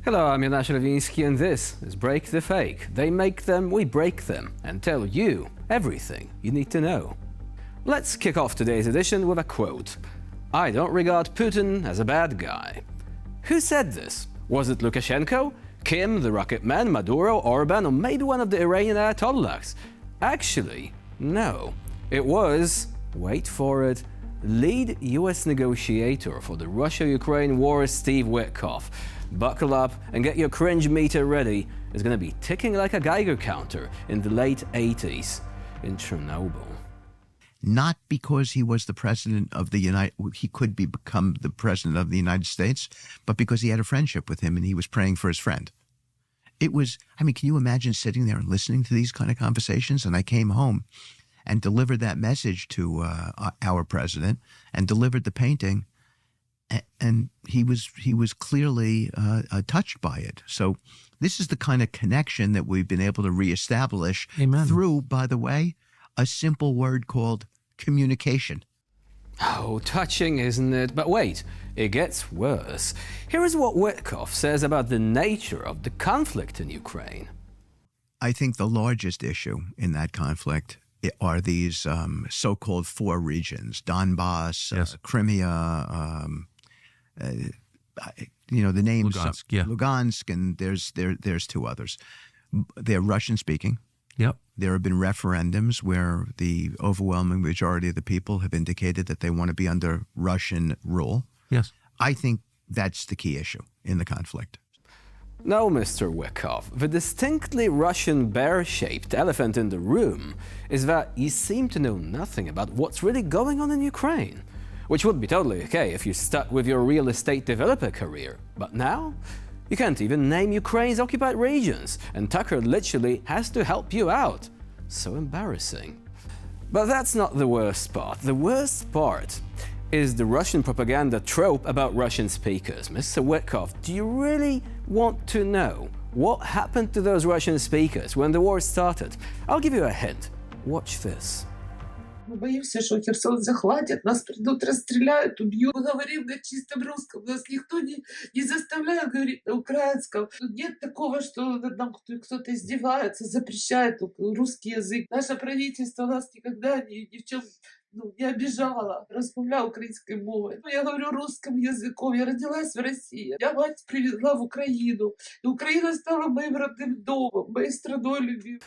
Hello, I'm Jonasz Lewiński and this is Break the Fake. They make them, we break them, and tell you everything you need to know. Let's kick off today's edition with a quote. I don't regard Putin as a bad guy. Who said this? Was it Lukashenko, Kim, the Rocket Man, Maduro, Orban, or maybe one of the Iranian Ayatollahs? Actually, no. It was, wait for it, lead US negotiator for the Russia-Ukraine war, Steve Witkoff. Buckle up and get your cringe meter ready. It's going to be ticking like a Geiger counter in the late 80s in Chernobyl. Not because he was the president of he could become the president of the United States, but because he had a friendship with him and he was praying for his friend. It was, can you imagine sitting there and listening to these kind of conversations? And I came home and delivered that message to our president and delivered the painting. And he was clearly touched by it. So this is the kind of connection that we've been able to reestablish through, by the way, a simple word called communication. Oh, touching, isn't it? But wait, it gets worse. Here is what Witkoff says about the nature of the conflict in Ukraine. I think the largest issue in that conflict are these so-called four regions: Donbass, Yes. Crimea, the names Lugansk, yeah. Lugansk, and there's two others. They're Russian-speaking. Yep. There have been referendums where the overwhelming majority of the people have indicated that they want to be under Russian rule. Yes. I think that's the key issue in the conflict. No, Mr. Witkoff, the distinctly Russian bear-shaped elephant in the room is that you seem to know nothing about what's really going on in Ukraine. Which would be totally okay if you stuck with your real estate developer career. But now, you can't even name Ukraine's occupied regions, and Tucker literally has to help you out. So embarrassing. But that's not the worst part. The worst part is the Russian propaganda trope about Russian speakers. Mr. Witkoff, do you really want to know what happened to those Russian speakers when the war started? I'll give you a hint. Watch this. Мы боимся, что Херсон захватят, нас придут, расстреляют, убьют. Мы говорим на чистом русском, нас никто не заставляет говорить на украинском. Тут нет такого, что нам кто-то издевается, запрещает русский язык. Наше правительство нас никогда ни в чем не обижало, размовляла украинской мовой. Я говорю русским языком, я родилась в России. Я мать привезла в Украину. И Украина стала моим родным домом, моей страной любимой.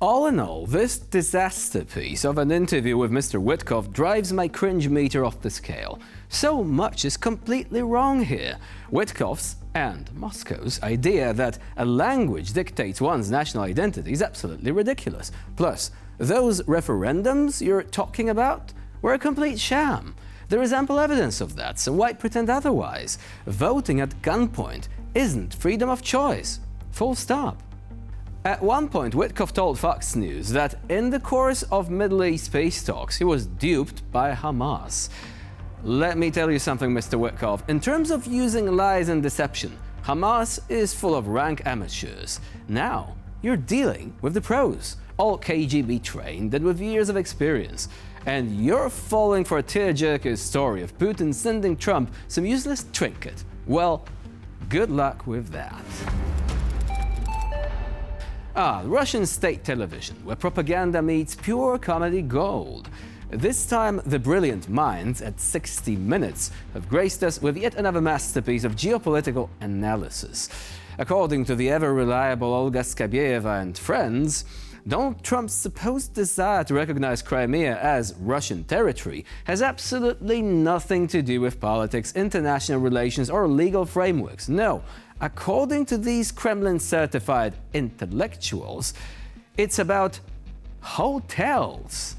All in all, this disaster piece of an interview with Mr. Witkoff drives my cringe meter off the scale. So much is completely wrong here. Witkoff's and Moscow's idea that a language dictates one's national identity is absolutely ridiculous. Plus, those referendums you're talking about were a complete sham. There is ample evidence of that, so why pretend otherwise? Voting at gunpoint isn't freedom of choice. Full stop. At one point, Witkoff told Fox News that in the course of Middle East peace talks, he was duped by Hamas. Let me tell you something, Mr. Witkoff. In terms of using lies and deception, Hamas is full of rank amateurs. Now, you're dealing with the pros, all KGB trained and with years of experience. And you're falling for a tearjerker's story of Putin sending Trump some useless trinket. Well, good luck with that. Russian state television, where propaganda meets pure comedy gold. This time, the brilliant minds at 60 Minutes have graced us with yet another masterpiece of geopolitical analysis. According to the ever-reliable Olga Skabeyeva and friends, Donald Trump's supposed desire to recognize Crimea as Russian territory has absolutely nothing to do with politics, international relations, or legal frameworks. No. According to these Kremlin-certified intellectuals, it's about hotels.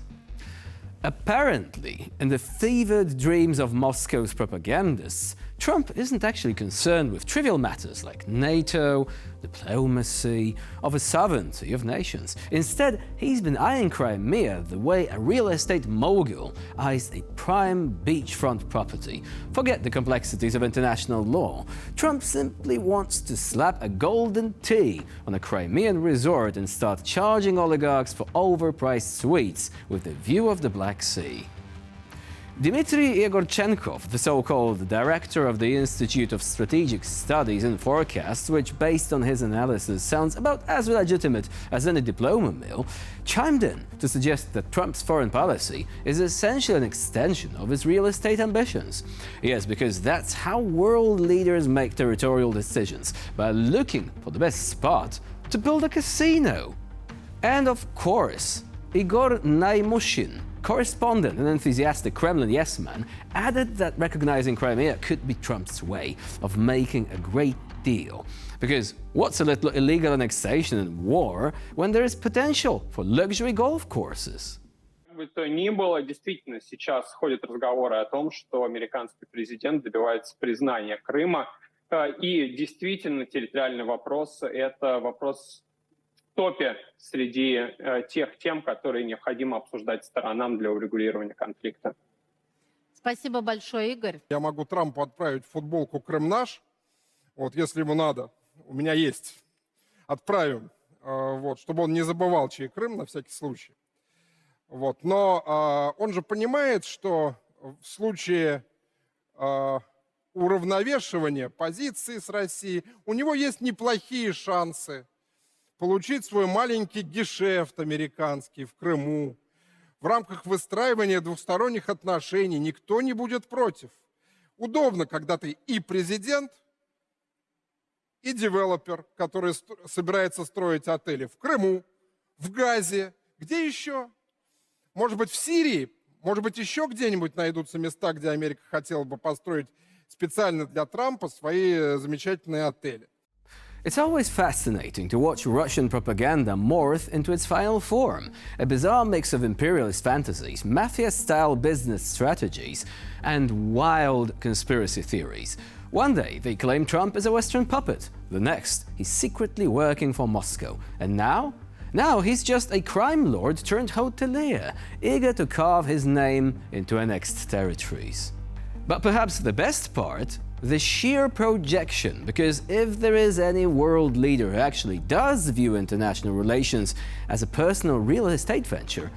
Apparently, in the fevered dreams of Moscow's propagandists, Trump isn't actually concerned with trivial matters like NATO, diplomacy, or the sovereignty of nations. Instead, he's been eyeing Crimea the way a real estate mogul eyes a prime beachfront property. Forget the complexities of international law. Trump simply wants to slap a golden T on a Crimean resort and start charging oligarchs for overpriced suites with the view of the Black Sea. Dmitry Yegorchenkov, the so-called director of the Institute of Strategic Studies and Forecasts, which based on his analysis sounds about as legitimate as any diploma mill, chimed in to suggest that Trump's foreign policy is essentially an extension of his real estate ambitions. Yes, because that's how world leaders make territorial decisions, by looking for the best spot to build a casino. And of course, Igor Naimushin, correspondent and enthusiastic Kremlin yes-man, added that recognizing Crimea could be Trump's way of making a great deal. Because what's a little illegal annexation and war when there is potential for luxury golf courses? Как бы то ни было, действительно сейчас ходят разговоры о том, что американский президент добивается признания Крыма. И действительно территориальный вопрос – это вопрос в топе среди тех тем, которые необходимо обсуждать сторонам для урегулирования конфликта. Спасибо большое, Игорь. Я могу Трампу отправить футболку «Крым наш», вот, если ему надо. У меня есть. Отправим, вот, чтобы он не забывал, чей Крым, на всякий случай. Вот. Но он же понимает, что в случае уравновешивания позиции с Россией у него есть неплохие шансы получить свой маленький гешефт американский в Крыму. В рамках выстраивания двусторонних отношений никто не будет против. Удобно, когда ты и президент, и девелопер, который собирается строить отели в Крыму, в Газе, где еще? Может быть, в Сирии, может быть, еще где-нибудь найдутся места, где Америка хотела бы построить специально для Трампа свои замечательные отели. It's always fascinating to watch Russian propaganda morph into its final form, a bizarre mix of imperialist fantasies, mafia-style business strategies, and wild conspiracy theories. One day they claim Trump is a Western puppet, the next he's secretly working for Moscow, and now he's just a crime lord turned hotelier, eager to carve his name into annexed territories. But perhaps the best part, the sheer projection, because if there is any world leader who actually does view international relations as a personal real estate venture,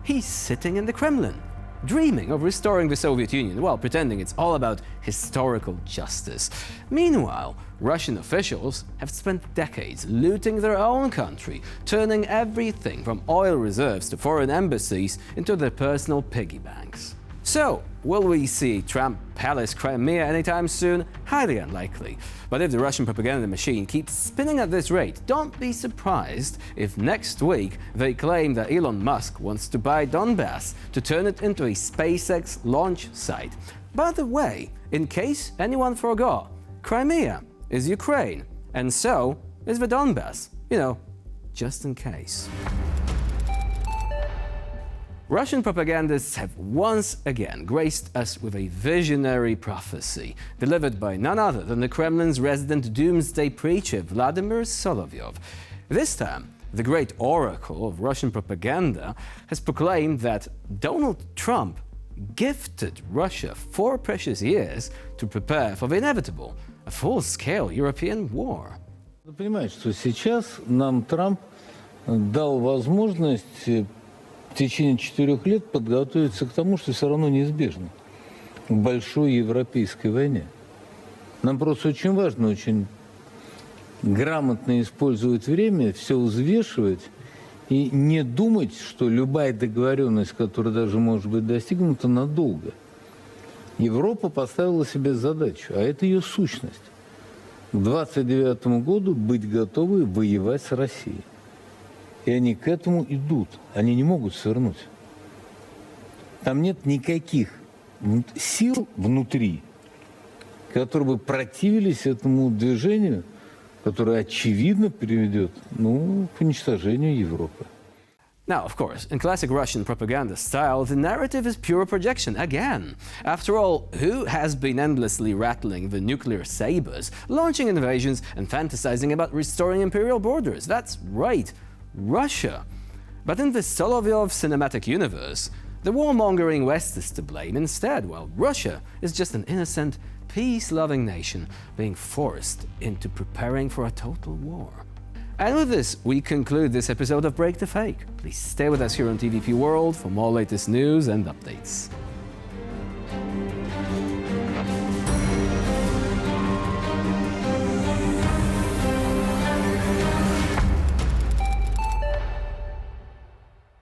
he's sitting in the Kremlin, dreaming of restoring the Soviet Union while pretending it's all about historical justice. Meanwhile, Russian officials have spent decades looting their own country, turning everything from oil reserves to foreign embassies into their personal piggy banks. So, will we see Trump palace Crimea anytime soon? Highly unlikely. But if the Russian propaganda machine keeps spinning at this rate, don't be surprised if next week they claim that Elon Musk wants to buy Donbass to turn it into a SpaceX launch site. By the way, in case anyone forgot, Crimea is Ukraine, and so is the Donbass. You know, just in case. Russian propagandists have once again graced us with a visionary prophecy, delivered by none other than the Kremlin's resident doomsday preacher Vladimir Solovyov. This time, the great oracle of Russian propaganda has proclaimed that Donald Trump gifted Russia 4 precious years to prepare for the inevitable, a full-scale European war. Вы понимаете, что сейчас нам Трамп дал возможность в течение 4 лет подготовиться к тому, что все равно неизбежно, к большой европейской войне. Нам просто очень важно, очень грамотно использовать время, все взвешивать и не думать, что любая договоренность, которая даже может быть достигнута, надолго. Европа поставила себе задачу, а это ее сущность. К 29 году быть готовы воевать с Россией. И они к этому идут. Они не могут свернуть. Там нет никаких сил внутри, которые бы противились этому движению, которое очевидно приведет, к уничтожению Европы. Now, of course, in classic Russian propaganda style, the narrative is pure projection again. After all, who has been endlessly rattling the nuclear sabers, launching invasions, and fantasizing about restoring imperial borders? That's right, Russia. But in the Solovyov cinematic universe, the warmongering West is to blame instead, while Russia is just an innocent, peace-loving nation being forced into preparing for a total war. And with this, we conclude this episode of Break the Fake. Please stay with us here on TVP World for more latest news and updates.